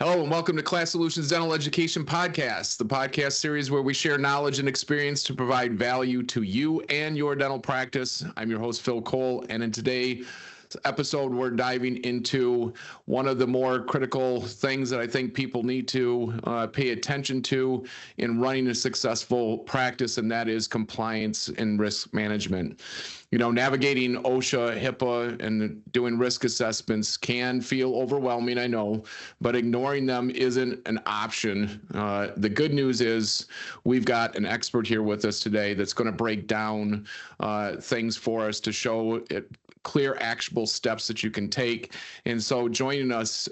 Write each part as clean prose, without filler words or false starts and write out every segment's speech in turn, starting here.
Hello and welcome to Class Solutions Dental Education Podcast, the podcast series where we share knowledge and experience to provide value to you and your dental practice. I'm your host, Phil Cole, and in today's episode, we're diving into one of the more critical things that I think people need to pay attention to in running a successful practice, and that is compliance and risk management. You know, navigating OSHA, HIPAA, and doing risk assessments can feel overwhelming, I know, but ignoring them isn't an option. The good news is we've got an expert here with us today that's going to break down things for us to show clear, actionable steps that you can take. And so joining us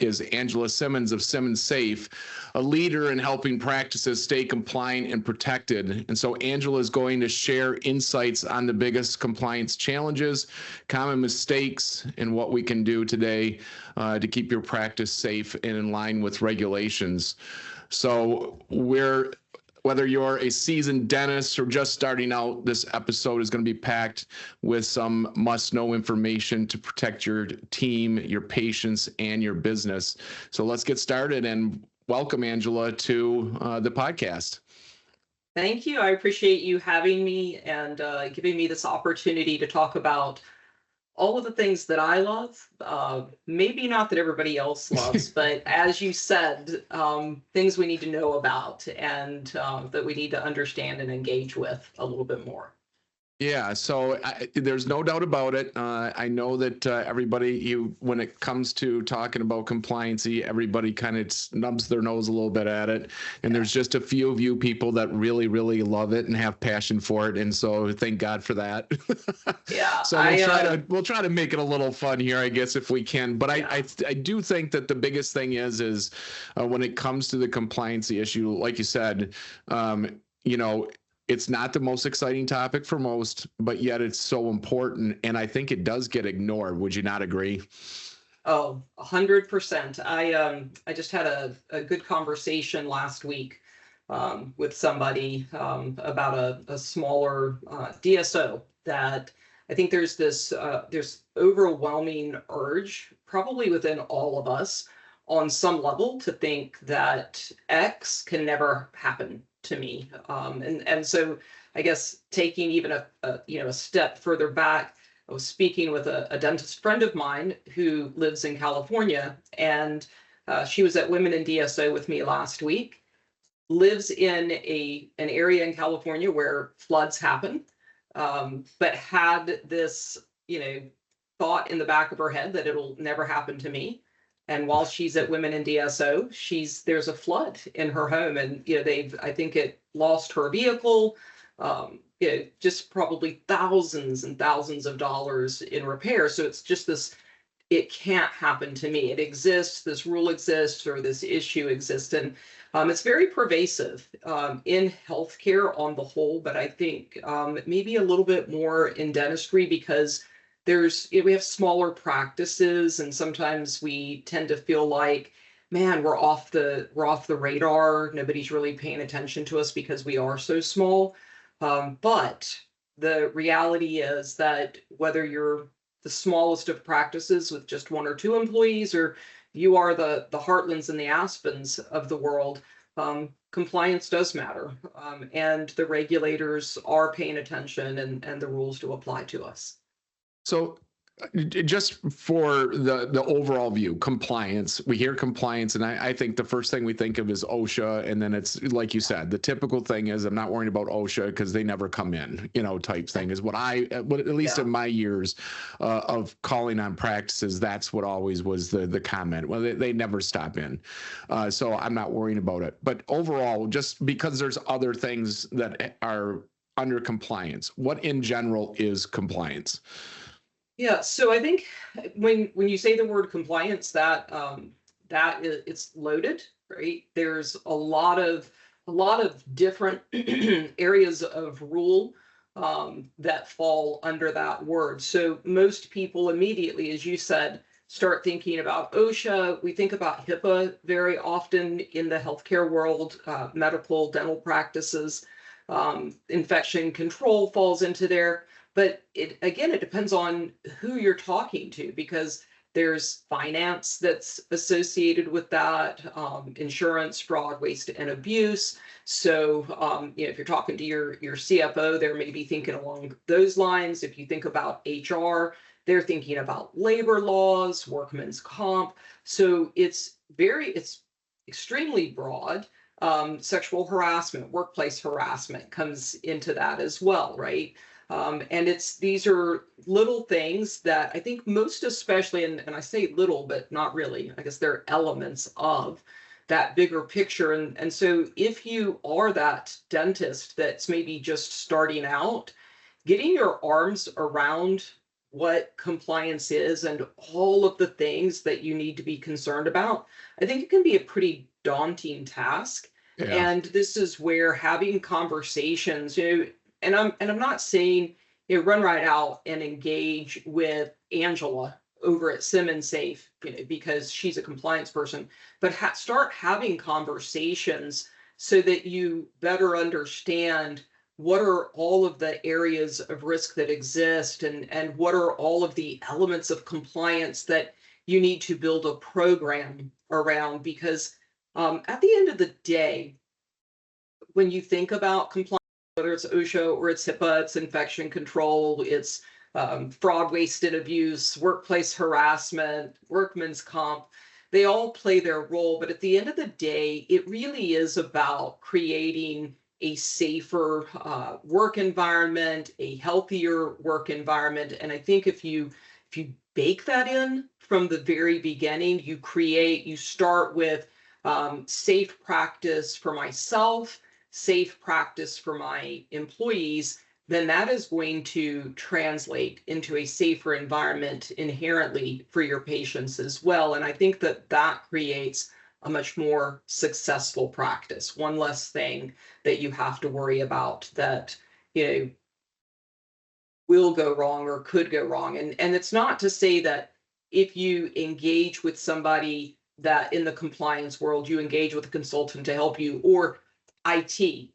is Angela Simmons of Simmons Safe, a leader in helping practices stay compliant and protected. And so Angela is going to share insights on the biggest compliance challenges, common mistakes, and what we can do today to keep your practice safe and in line with regulations. So whether you're a seasoned dentist or just starting out, this episode is going to be packed with some must-know information to protect your team, your patients, and your business. So let's get started, and welcome, Angela, to the podcast. Thank you. I appreciate you having me and giving me this opportunity to talk about all of the things that I love, maybe not that everybody else loves, but as you said, things we need to know about and that we need to understand and engage with a little bit more. Yeah, so there's no doubt about it. I know that everybody, when it comes to talking about compliancy, everybody kind of snubs their nose a little bit at it. And there's just a few of you people that really, really love it and have passion for it. And so thank God for that. Yeah. So we'll try to make it a little fun here, I guess, if we can. But I do think that the biggest thing is when it comes to the compliancy issue, like you said, it's not the most exciting topic for most, but yet it's so important. And I think it does get ignored. Would you not agree? Oh, 100%. I just had a good conversation last week with somebody about a smaller DSO that I think there's there's overwhelming urge, probably within all of us on some level, to think that X can never happen to me. And so I guess taking even a step further back, I was speaking with a dentist friend of mine who lives in California, and she was at Women in DSO with me last week, lives in an area in California where floods happen, but had this, thought in the back of her head that it'll never happen to me. And while she's at Women in DSO, there's a flood in her home, and I think it lost her vehicle, just probably thousands and thousands of dollars in repair. So it's just this, it can't happen to me. It exists, this rule exists, or this issue exists, and it's very pervasive in healthcare on the whole, but I think maybe a little bit more in dentistry because we have smaller practices, and sometimes we tend to feel like, man, we're off the radar. Nobody's really paying attention to us because we are so small. But the reality is that whether you're the smallest of practices with just 1 or 2 employees, or you are the Heartlands and the Aspens of the world, compliance does matter, and the regulators are paying attention, and the rules do apply to us. So just for the overall view, compliance, we hear compliance, and I think the first thing we think of is OSHA. And then it's like you said, the typical thing is I'm not worrying about OSHA because they never come in, type thing is what at least in my years of calling on practices, that's what always was the comment. Well, they never stop in. So I'm not worrying about it. But overall, just because there's other things that are under compliance, what in general is compliance? Yeah, so I think when you say the word compliance, it's loaded, right? There's a lot of different areas of rule that fall under that word. So most people immediately, as you said, start thinking about OSHA. We think about HIPAA very often in the healthcare world, medical, dental practices. Infection control falls into there. But it depends on who you're talking to, because There's finance that's associated with that, insurance, fraud, waste, and abuse. So, if you're talking to your CFO, they're maybe thinking along those lines. If you think about HR, they're thinking about labor laws, workman's comp. So it's extremely broad. Sexual harassment, workplace harassment comes into that as well, right? And these are little things that I think most especially, and I say little, but not really, I guess they're elements of that bigger picture. And so if you are that dentist that's maybe just starting out, getting your arms around what compliance is and all of the things that you need to be concerned about, I think it can be a pretty daunting task. Yeah. And this is where having conversations, and I'm not saying, run right out and engage with Angela over at Simmons Safe, because she's a compliance person, but start having conversations so that you better understand what are all of the areas of risk that exist, and what are all of the elements of compliance that you need to build a program around. Because at the end of the day, when you think about compliance, whether it's OSHA or it's HIPAA, it's infection control, it's fraud, waste, and abuse, workplace harassment, workman's comp, they all play their role. But at the end of the day, it really is about creating a safer work environment, a healthier work environment. And I think if you bake that in from the very beginning, you start with safe practice for myself, safe practice for my employees, then that is going to translate into a safer environment inherently for your patients as well. And I think that creates a much more successful practice, one less thing that you have to worry about that, will go wrong or could go wrong. And it's not to say that if you engage with somebody that in the compliance world, you engage with a consultant to help you, or IT,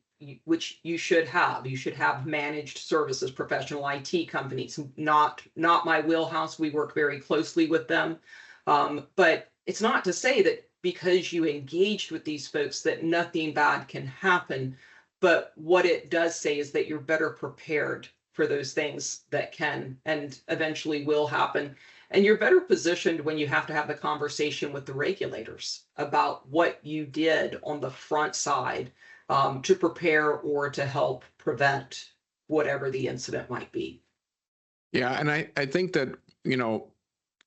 which you should have. You should have managed services, professional IT companies. Not my wheelhouse. We work very closely with them. But it's not to say that because you engaged with these folks that nothing bad can happen. But what it does say is that you're better prepared for those things that can and eventually will happen. And you're better positioned when you have to have the conversation with the regulators about what you did on the front side to prepare or to help prevent whatever the incident might be. Yeah. And I think that,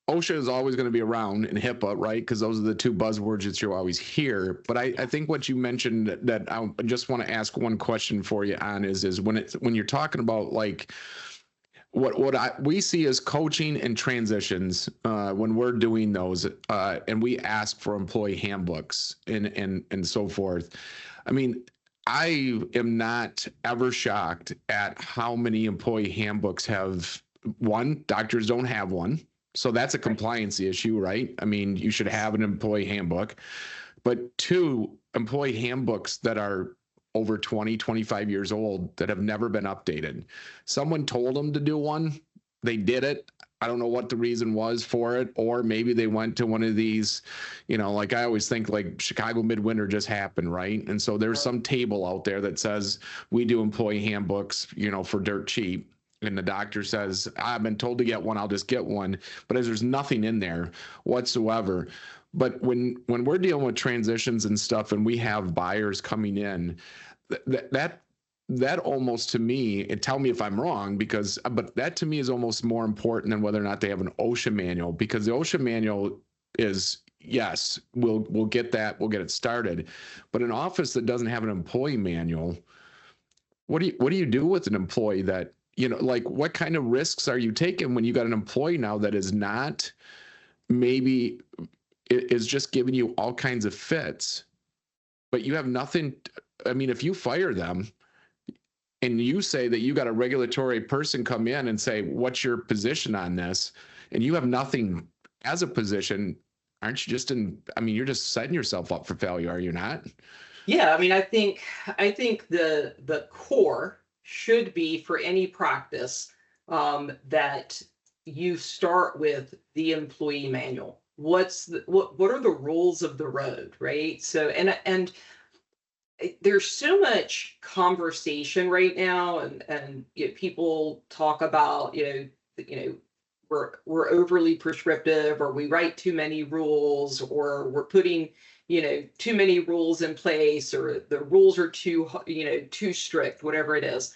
OSHA is always going to be around, in HIPAA, right? Because those are the two buzzwords that you always hear. But I think what you mentioned that I just want to ask one question for you on is when you're talking about like what we see as coaching and transitions when we're doing those and we ask for employee handbooks and so forth. I mean, I am not ever shocked at how many employee handbooks have one. Doctors don't have one. So that's a compliance issue, right? I mean, you should have an employee handbook. But two, employee handbooks that are over 20, 25 years old that have never been updated. Someone told them to do one. They did it. I don't know what the reason was for it. Or maybe they went to one of these, like I always think like Chicago Midwinter just happened, right? And so there's some table out there that says we do employee handbooks, for dirt cheap. And the doctor says, I've been told to get one, I'll just get one. But as there's nothing in there whatsoever. But when we're dealing with transitions and stuff and we have buyers coming in, that almost to me, and tell me if I'm wrong, but that to me is almost more important than whether or not they have an OSHA manual, because the OSHA manual is, yes, we'll get that, we'll get it started. But an office that doesn't have an employee manual, what do you do with an employee that, like what kind of risks are you taking when you got an employee now that is not maybe is just giving you all kinds of fits, but you have nothing. I mean, if you fire them and you say that you got a regulatory person come in and say, what's your position on this? And you have nothing as a position, aren't you you're just setting yourself up for failure, are you not? Yeah, I mean, I think the core should be for any practice that you start with the employee manual. What are the rules of the road, right? So and there's so much conversation right now, and people talk about we're overly prescriptive, or we write too many rules, or we're putting too many rules in place, or the rules are too strict, whatever it is.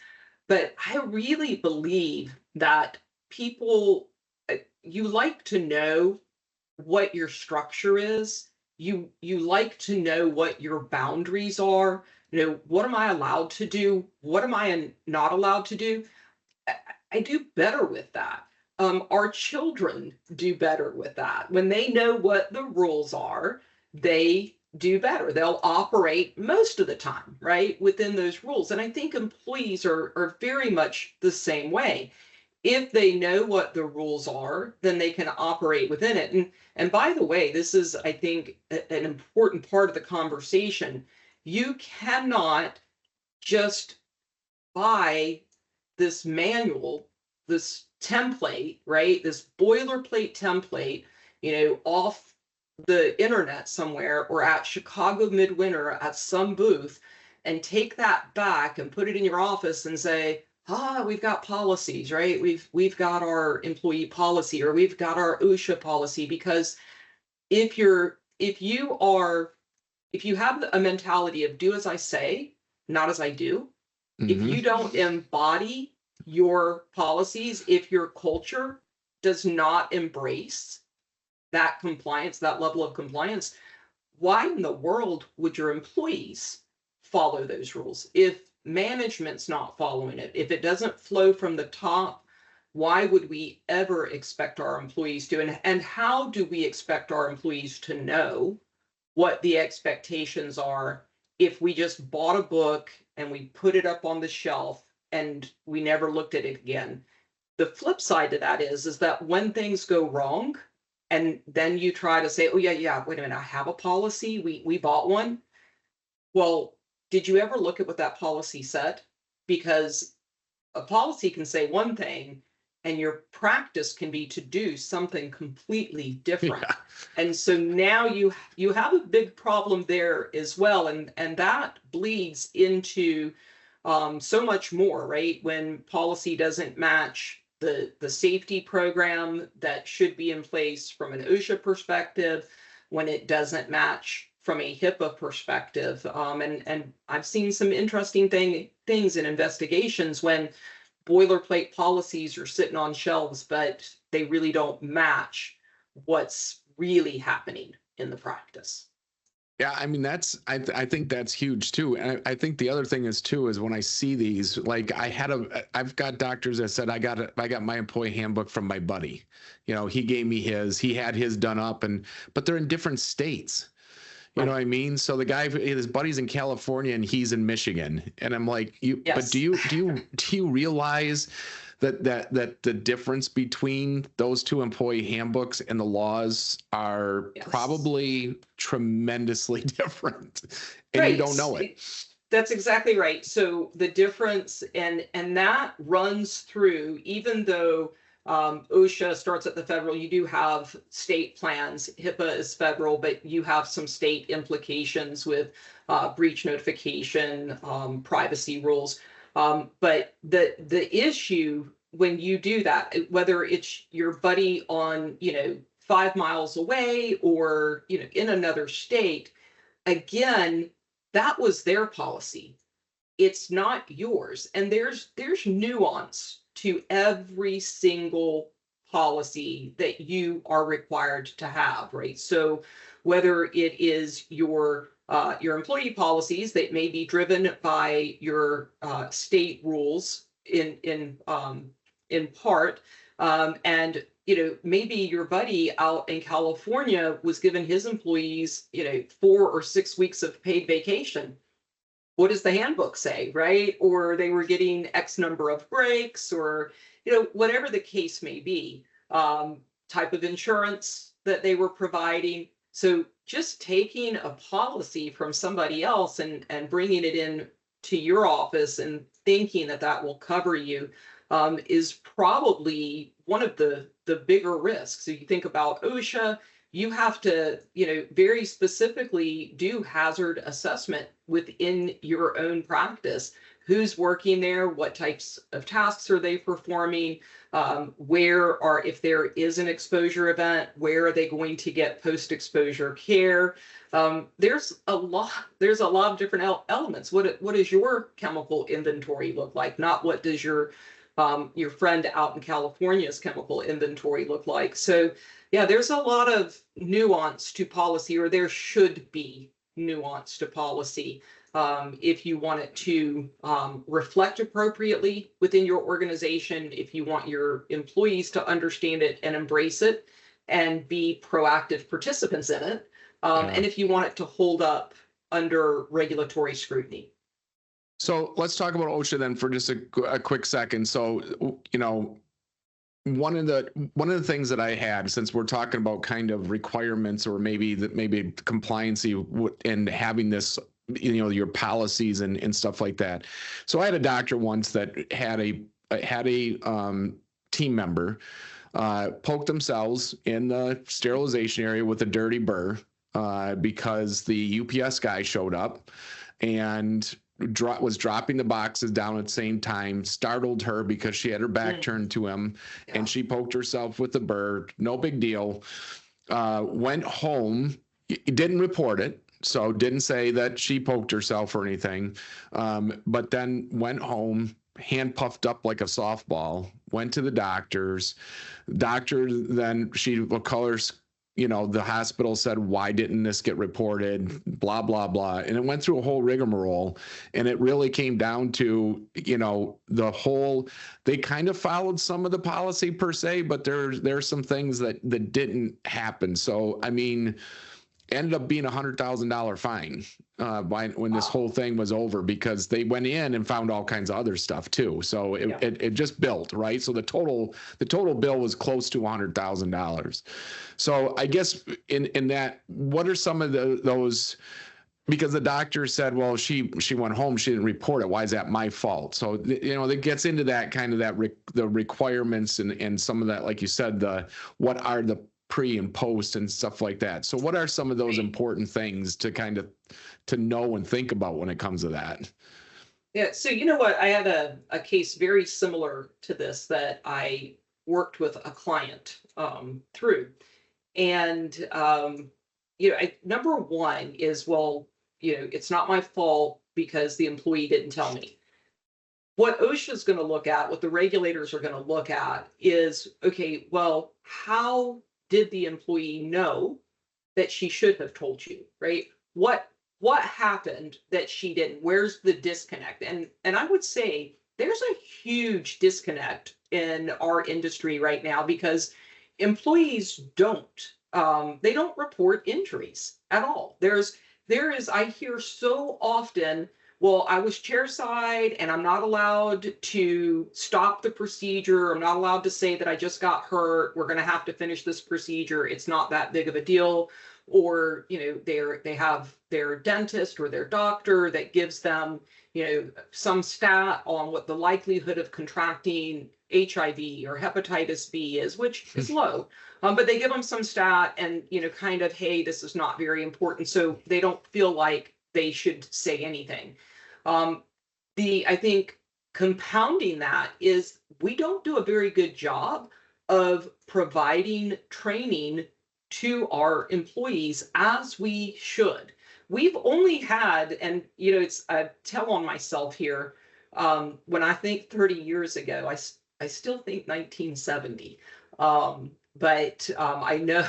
But I really believe that people, you like to know what your structure is. You like to know what your boundaries are. What am I allowed to do? What am I not allowed to do? I, I do better with that. Our children do better with that. When they know what the rules are, they do better. They'll operate most of the time, right, within those rules. And I think employees are very much the same way. If they know what the rules are, then they can operate within it. And by the way, this is, I think, an important part of the conversation. You cannot just buy this manual, this template, right? This boilerplate template, off the internet somewhere, or at Chicago Midwinter at some booth, and take that back and put it in your office and say, we've got policies, right? We've got our employee policy, or we've got our OSHA policy. Because if you have a mentality of do as I say, not as I do, if you don't embody your policies, if your culture does not embrace that compliance, that level of compliance, why in the world would your employees follow those rules? If management's not following it, if it doesn't flow from the top, why would we ever expect our employees to? And how do we expect our employees to know what the expectations are if we just bought a book and we put it up on the shelf and we never looked at it again? The flip side to that is that when things go wrong, and then you try to say, oh yeah, wait a minute, I have a policy, we bought one. Well, did you ever look at what that policy said? Because a policy can say one thing, and your practice can be to do something completely different. Yeah. And so now you have a big problem there as well. And that bleeds into so much more, right? When policy doesn't match the safety program that should be in place from an OSHA perspective, when it doesn't match from a HIPAA perspective. And I've seen some interesting things in investigations when boilerplate policies are sitting on shelves, but they really don't match what's really happening in the practice. Yeah, I mean, I think that's huge too. And I think the other thing is too, is when I see these, like I've got doctors that said, I got my employee handbook from my buddy. He gave me he had his done up, but they're in different states. You know what I mean? So the guy, his buddy's in California and he's in Michigan. And I'm like, yes. But do you realize that the difference between those two employee handbooks and the laws are probably tremendously different, and you don't know it. That's exactly right. So the difference, and that runs through, even though OSHA starts at the federal, you do have state plans. HIPAA is federal, but you have some state implications with breach notification, privacy rules. But the issue when you do that, whether it's your buddy on 5 miles away or in another state, again, that was their policy. It's not yours, and there's nuance to every single policy that you are required to have, right? So whether it is your employee policies that may be driven by your state rules in part, and maybe your buddy out in California was given his employees 4 or 6 weeks of paid vacation. What does the handbook say, right? Or they were getting X number of breaks, or whatever the case may be, type of insurance that they were providing. So just taking a policy from somebody else and bringing it in to your office and thinking that will cover you, is probably one of the bigger risks. So you think about OSHA, you have to, very specifically do hazard assessment within your own practice. Who's working there? What types of tasks are they performing? If there is an exposure event, where are they going to get post-exposure care? There's a lot of different elements. What does your chemical inventory look like? Not what does your friend out in California's chemical inventory look like? So yeah, there's a lot of nuance to policy, or there should be nuance to policy, if you want it to reflect appropriately within your organization, if you want your employees to understand it and embrace it and be proactive participants in it, and if you want it to hold up under regulatory scrutiny. So let's talk about OSHA then for just a quick second. So, one of the things that I had, since we're talking about kind of requirements or maybe compliancy and having this, your policies and stuff like that. So I had a doctor once that had a team member poke themselves in the sterilization area with a dirty burr because the UPS guy showed up and was dropping the boxes down at the same time, startled her because she had her back turned to him, and she poked herself with the burr. No big deal. Went home, didn't report it, so didn't say that she poked herself or anything, but then went home, hand puffed up like a softball, went to the doctors. Doctor then, the hospital said, why didn't this get reported? Blah, blah, blah. And it went through a whole rigmarole. And it really came down to, they kind of followed some of the policy per se, but there's some things that didn't happen. So, ended up being $100,000 fine when this whole thing was over, because they went in and found all kinds of other stuff too. So it just built, right? So the total bill was close to $100,000. So I guess in that, what are some of those? Because the doctor said, well, she went home, she didn't report it. Why is that my fault? So it gets into that kind of the requirements and some of that, like you said, what are the pre and post and stuff like that. So what are some of those important things to kind of to know and think about when it comes to that? Yeah. So you know what? I had a case very similar to this that I worked with a client through. And number one is, well, it's not my fault because the employee didn't tell me. What OSHA is going to look at, what the regulators are going to look at is, okay, well, how did the employee know that she should have told you, right? What happened that she didn't? Where's the disconnect? And I would say there's a huge disconnect in our industry right now, because employees don't report injuries at all. There is, I hear so often, well, I was chairside and I'm not allowed to stop the procedure. I'm not allowed to say that I just got hurt. We're going to have to finish this procedure. It's not that big of a deal. Or, they have their dentist or their doctor that gives them, some stat on what the likelihood of contracting HIV or hepatitis B is, which is low. But they give them some stat and, kind of, hey, this is not very important. So they don't feel like they should say anything. I think compounding that is we don't do a very good job of providing training to our employees as we should. We've only had, and it's a tell on myself here, when I think 30 years ago, I still think 1970. But I know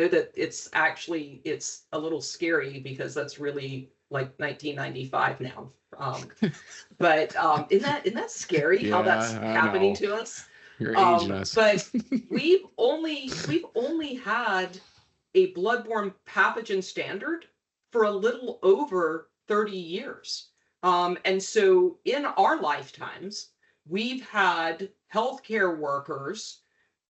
that it's a little scary because that's really like 1995 now. But isn't that scary how that's happening to us? You're aging us. But we've only had a bloodborne pathogen standard for a little over 30 years. And so in our lifetimes, we've had healthcare workers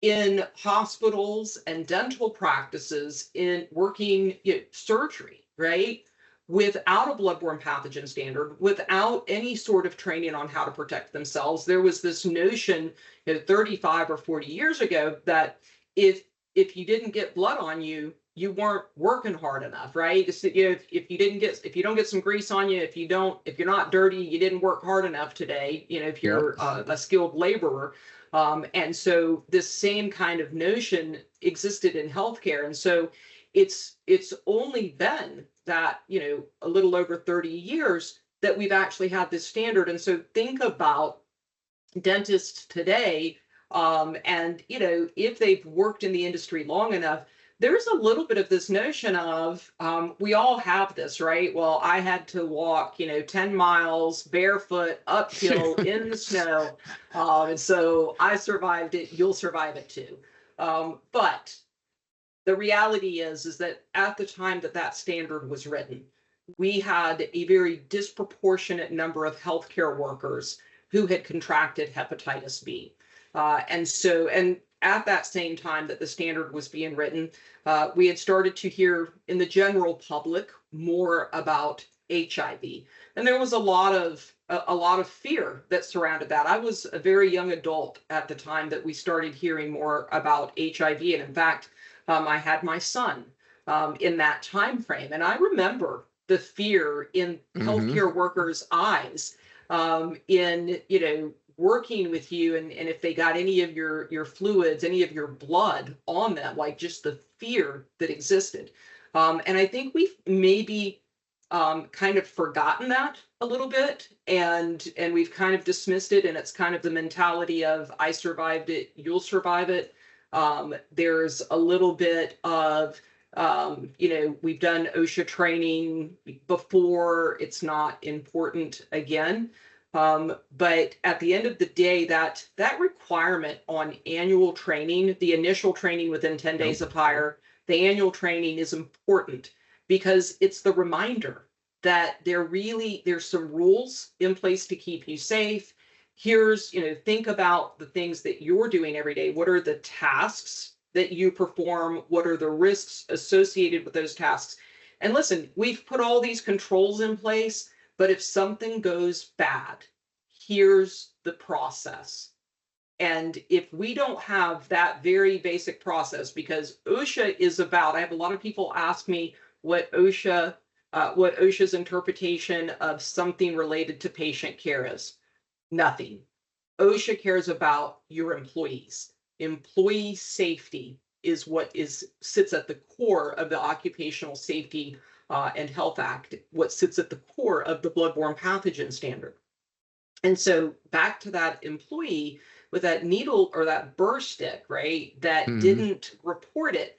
in hospitals and dental practices in working surgery, right? without a bloodborne pathogen standard, without any sort of training on how to protect themselves. There was this notion, 35 or 40 years ago, that if you didn't get blood on you, you weren't working hard enough, right? If you don't get some grease on you, if you're not dirty, you didn't work hard enough today. If you're a skilled laborer. And so this same kind of notion existed in healthcare. And so it's only been that, a little over 30 years that we've actually had this standard. And so think about dentists today, and, if they've worked in the industry long enough, there's a little bit of this notion of, we all have this, right? Well, I had to walk, 10 miles barefoot uphill in the snow. And so I survived it. You'll survive it too. But the reality is that at the time that standard was written, we had a very disproportionate number of healthcare workers who had contracted hepatitis B. And at that same time that the standard was being written, we had started to hear in the general public more about HIV, and there was a lot of fear that surrounded that. I was a very young adult at the time that we started hearing more about HIV, and in fact, I had my son in that time frame, and I remember the fear in healthcare workers' eyes in working with you, and if they got any of your fluids, any of your blood on them, like just the fear that existed. And I think we've maybe kind of forgotten that a little bit, and we've kind of dismissed it, and it's kind of the mentality of, I survived it, you'll survive it. There's a little bit of, we've done OSHA training before, it's not important again. But at the end of the day, that requirement on annual training, the initial training within 10 days of hire, the annual training is important because it's the reminder that there's some rules in place to keep you safe. Here's, think about the things that you're doing every day. What are the tasks that you perform? What are the risks associated with those tasks? And listen, we've put all these controls in place, but if something goes bad, here's the process. And if we don't have that very basic process, because OSHA is about, I have a lot of people ask me what OSHA's interpretation of something related to patient care is. Nothing. OSHA cares about your employees. Employee safety is what sits at the core of the Occupational Safety and Health Act, what sits at the core of the bloodborne pathogen standard. And so back to that employee with that needle or that burr stick, right, that didn't report it,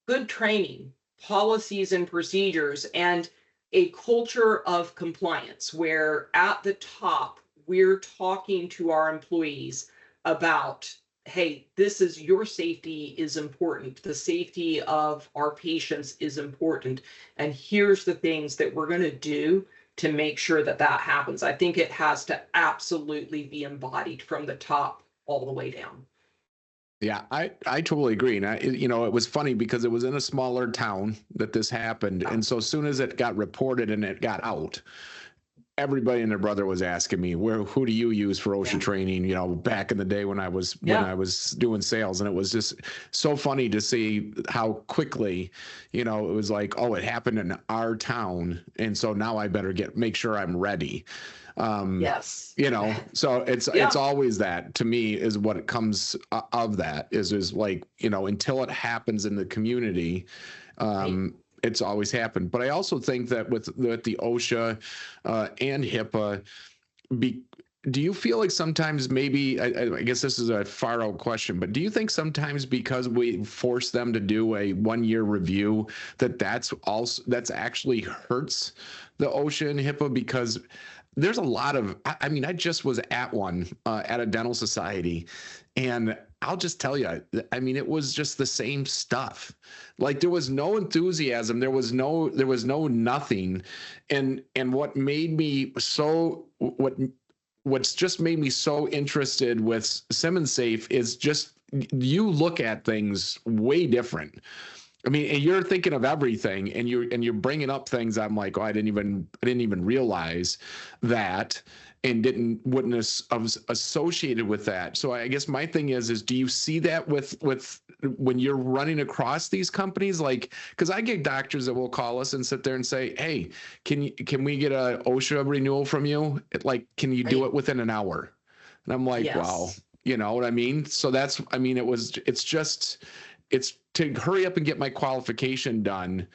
good training, policies and procedures, and a culture of compliance where at the top, we're talking to our employees about, hey, this is your safety is important. The safety of our patients is important. And here's the things that we're going to do to make sure that happens. I think it has to absolutely be embodied from the top all the way down. Yeah, I totally agree. And it was funny because it was in a smaller town that this happened. And so as soon as it got reported and it got out, everybody and their brother was asking me, who do you use for OSHA training? Back in the day when I was doing sales, and it was just so funny to see how quickly, it was like, oh, it happened in our town, and so now I better make sure I'm ready. Yes. So it's always that, to me, is what it comes of that is like, until it happens in the community, it's always happened. But I also think that with the OSHA and HIPAA, do you feel like sometimes maybe, I guess this is a far out question, but do you think sometimes because we force them to do a 1-year review, that's actually hurts the OSHA and HIPAA? Because there's a lot of, I just was at one at a dental society, and I'll just tell you, it was just the same stuff. Like, there was no enthusiasm. There was no nothing. And what made me what's just made me so interested with Simmons Safe is just, you look at things way different. I mean, and you're thinking of everything, and you're bringing up things. I'm like, oh, I didn't even realize that, and wouldn't have associated with that. So I guess my thing is do you see that with when you're running across these companies? Like, because I get doctors that will call us and sit there and say, hey, can we get a OSHA renewal from you? Can you do it within an hour? And I'm like, wow, Yes. you know what I mean? So it's to hurry up and get my qualification done,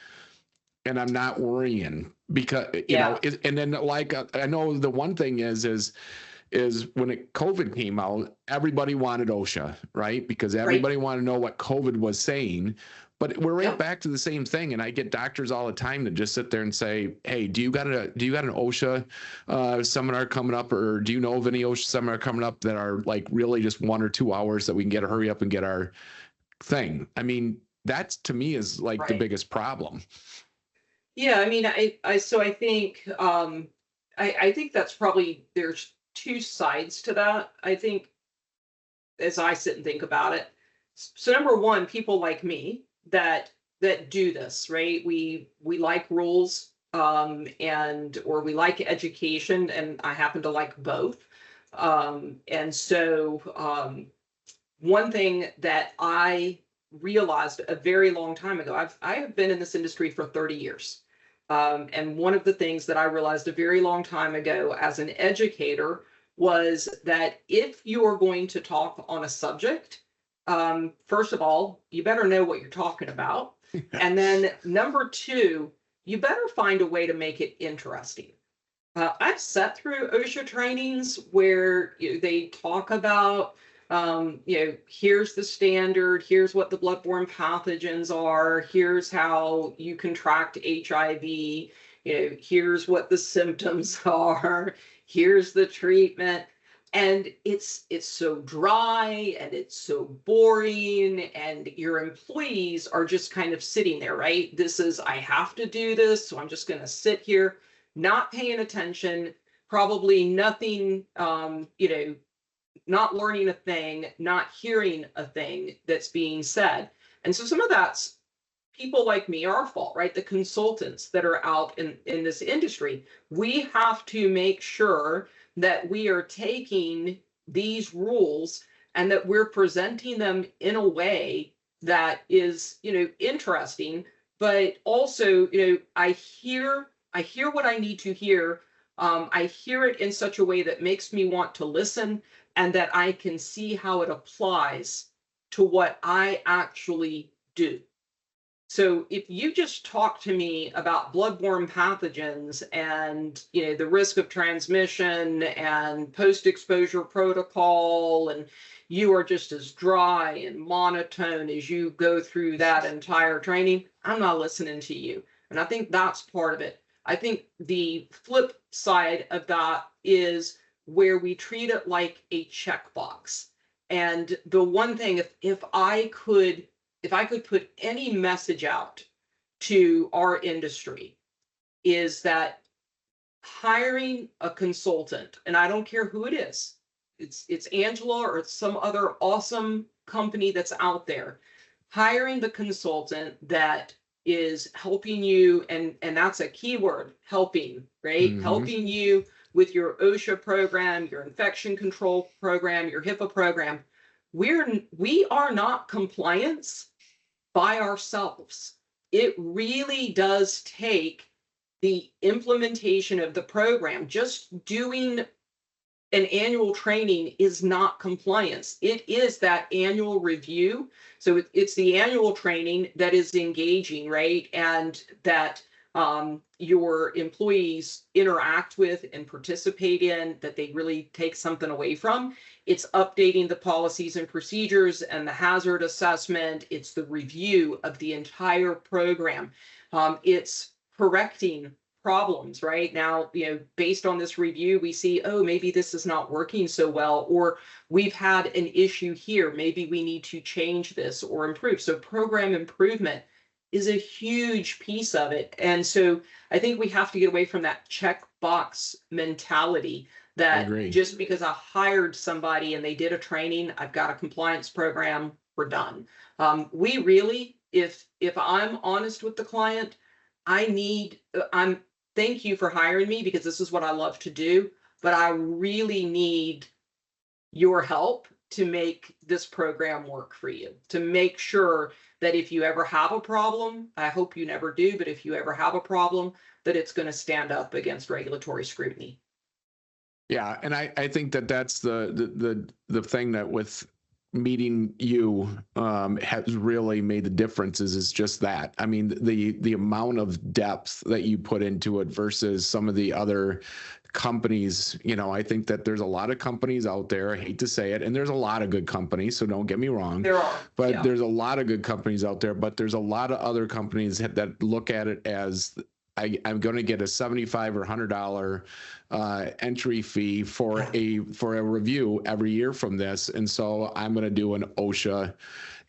and I'm not worrying because, and then I know the one thing is when COVID came out, everybody wanted OSHA, right? Because everybody wanted to know what COVID was saying. But we're right back to the same thing. And I get doctors all the time that just sit there and say, hey, do you got an OSHA seminar coming up? Or do you know of any OSHA seminar coming up that are like really just 1 or 2 hours that we can hurry up and get our thing? I mean, that's to me is like the biggest problem. Yeah, I mean, so I think I think that's probably, there's two sides to that. I think, as I sit and think about it. So number one, people like me that do this, right? We like rules, or we like education, and I happen to like both. And so one thing that I realized a very long time ago, I have been in this industry for 30 years. And one of the things that I realized a very long time ago as an educator was that if you are going to talk on a subject, first of all, you better know what you're talking about. And then number two, you better find a way to make it interesting. I've sat through OSHA trainings where they talk about, here's the standard, here's what the bloodborne pathogens are, here's how you contract HIV, here's what the symptoms are, here's the treatment. And it's so dry and it's so boring, and your employees are just kind of sitting there, right? This is, I have to do this, so I'm just going to sit here, not paying attention, probably nothing, not learning a thing, not hearing a thing that's being said. And so some of that's people like me, our fault, right? The consultants that are out in this industry. We have to make sure that we are taking these rules and that we're presenting them in a way that is, interesting, but also, I hear what I need to hear. I hear it in such a way that makes me want to listen, and that I can see how it applies to what I actually do. So if you just talk to me about bloodborne pathogens and the risk of transmission and post-exposure protocol, and you are just as dry and monotone as you go through that entire training, I'm not listening to you. And I think that's part of it. I think the flip side of that is where we treat it like a checkbox. And the one thing, if I could put any message out to our industry, is that hiring a consultant, and I don't care who it is, it's Angela or it's some other awesome company that's out there, hiring the consultant that is helping you, and that's a key word, helping, right? Mm-hmm. Helping you with your OSHA program, your infection control program, your HIPAA program. We are not compliance by ourselves. It really does take the implementation of the program. Just doing an annual training is not compliance. It is that annual review. So it's the annual training that is engaging, right? And that your employees interact with and participate in, that they really take something away from. It's updating the policies and procedures and the hazard assessment. It's the review of the entire program. It's correcting problems, right? Now, based on this review, we see, oh, maybe this is not working so well, or we've had an issue here. Maybe we need to change this or improve. So program improvement is a huge piece of it. And so I think we have to get away from that checkbox mentality that just because I hired somebody and they did a training, I've got a compliance program, we're done. We really if I'm honest with the client, I'm thank you for hiring me because this is what I love to do, but I really need your help to make this program work for you, to make sure that if you ever have a problem, I hope you never do, but if you ever have a problem, that it's going to stand up against regulatory scrutiny. Yeah, and I think that that's the thing that with meeting you has really made the difference is just that. I mean, the amount of depth that you put into it versus some of the other companies, I think that there's a lot of companies out there, I hate to say it, and there's a lot of good companies, so don't get me wrong. There are. But yeah. There's a lot of good companies out there, but there's a lot of other companies that look at it as I'm going to get a $75 or $100 entry fee for a review every year from this, and so I'm going to do an OSHA.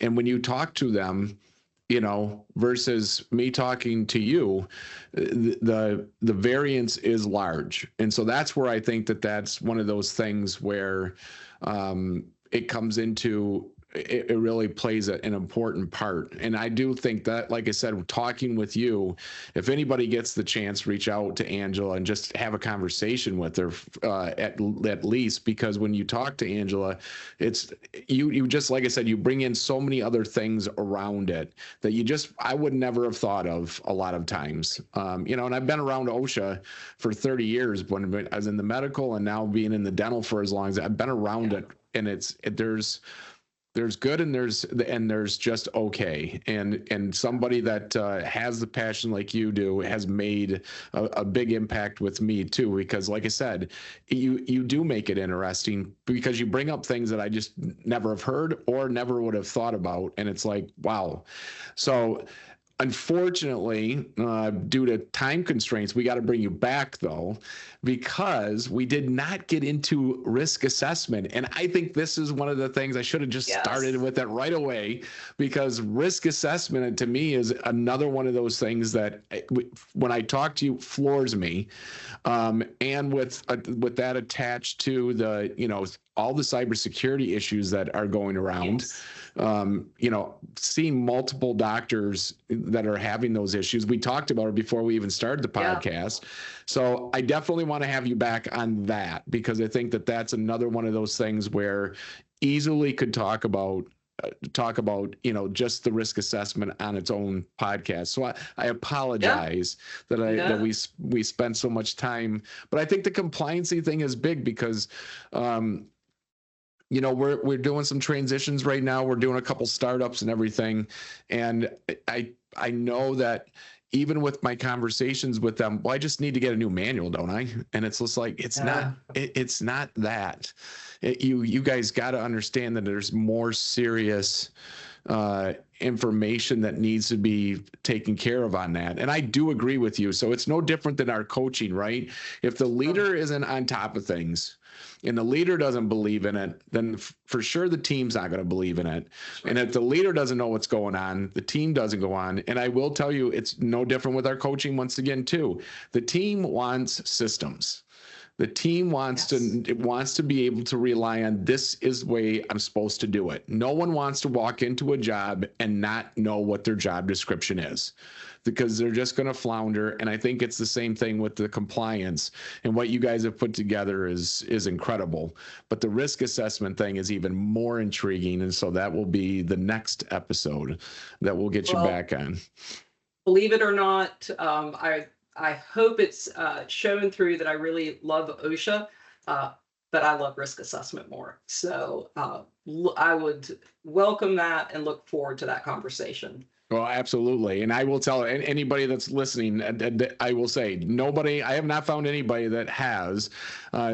And when you talk to them, versus me talking to you, the variance is large, and so that's where I think that's one of those things where it comes into. It really plays an important part. And I do think that, like I said, talking with you, if anybody gets the chance, reach out to Angela and just have a conversation with her at least, because when you talk to Angela, it's you just, like I said, you bring in so many other things around it that I would never have thought of a lot of times. And I've been around OSHA for 30 years when I was in the medical, and now being in the dental for as long as I've been around it. And there's good and there's just okay, and somebody that has the passion like you do has made a big impact with me too, because like I said, you do make it interesting because you bring up things that I just never have heard or never would have thought about, and it's like, wow. So unfortunately, due to time constraints, we got to bring you back, though, because we did not get into risk assessment. And I think this is one of the things I should have just started with it right away, because risk assessment to me is another one of those things that when I talk to you floors me. And with that attached to all the cybersecurity issues that are going around, seeing multiple doctors that are having those issues. We talked about it before we even started the podcast. So I definitely want to have you back on that, because I think that that's another one of those things where easily could talk about just the risk assessment on its own podcast. So I apologize that we spent so much time, but I think the compliancy thing is big because we're doing some transitions right now. We're doing a couple startups and everything. And I know that even with my conversations with them, well, I just need to get a new manual, don't I? And it's just like, it's not that. You guys got to understand that there's more serious information that needs to be taken care of on that. And I do agree with you. So it's no different than our coaching, right? If the leader isn't on top of things and the leader doesn't believe in it, then for sure the team's not going to believe in it. And if the leader doesn't know what's going on, the team doesn't go on. And I will tell you, it's no different with our coaching once again, too. The team wants systems. The team wants to be able to rely on, this is the way I'm supposed to do it. No one wants to walk into a job and not know what their job description is, because they're just going to flounder. And I think it's the same thing with the compliance, and what you guys have put together is incredible. But the risk assessment thing is even more intriguing. And so that will be the next episode that we'll get you back on. Believe it or not, I hope it's shown through that I really love OSHA, but I love risk assessment more. So I would welcome that and look forward to that conversation. Well, absolutely. And I will tell anybody that's listening, I will say, I have not found anybody that has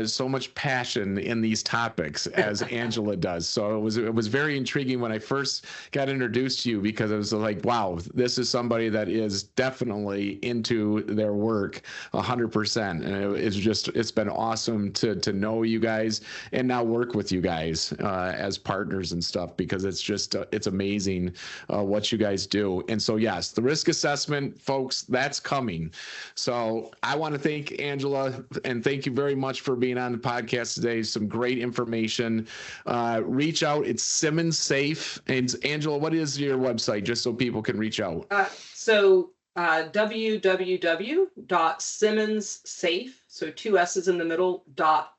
so much passion in these topics as Angela does. So it was very intriguing when I first got introduced to you, because it was like, wow, this is somebody that is definitely into their work 100%. And it's been awesome to know you guys and now work with you guys as partners and stuff, because it's just, it's amazing what you guys do. And so, yes, the risk assessment, folks, that's coming. So I want to thank Angela, and thank you very much for being on the podcast today. Some great information. Reach out. It's Simmons Safe. And Angela, what is your website, just so people can reach out? www.simmonssafe, so 2 S's in the middle,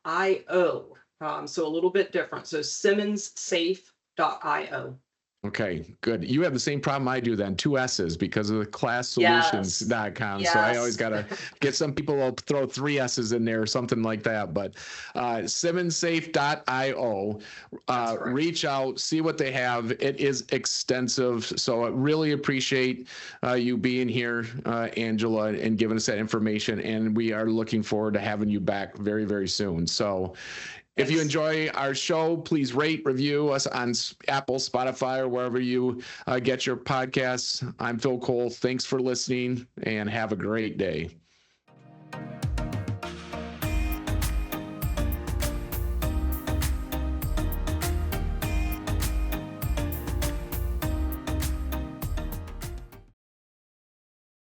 .io. So a little bit different. So simmonssafe.io. Okay, good. You have the same problem I do then, 2 S's, because of the classsolutions.com. Yes. So I always got to get some people will throw 3 S's in there or something like that. But simmonssafe.io, reach out, see what they have. It is extensive. So I really appreciate you being here, Angela, and giving us that information. And we are looking forward to having you back very, very soon. So if you enjoy our show, please rate, review us on Apple, Spotify, or wherever you get your podcasts. I'm Phil Cole. Thanks for listening, and have a great day.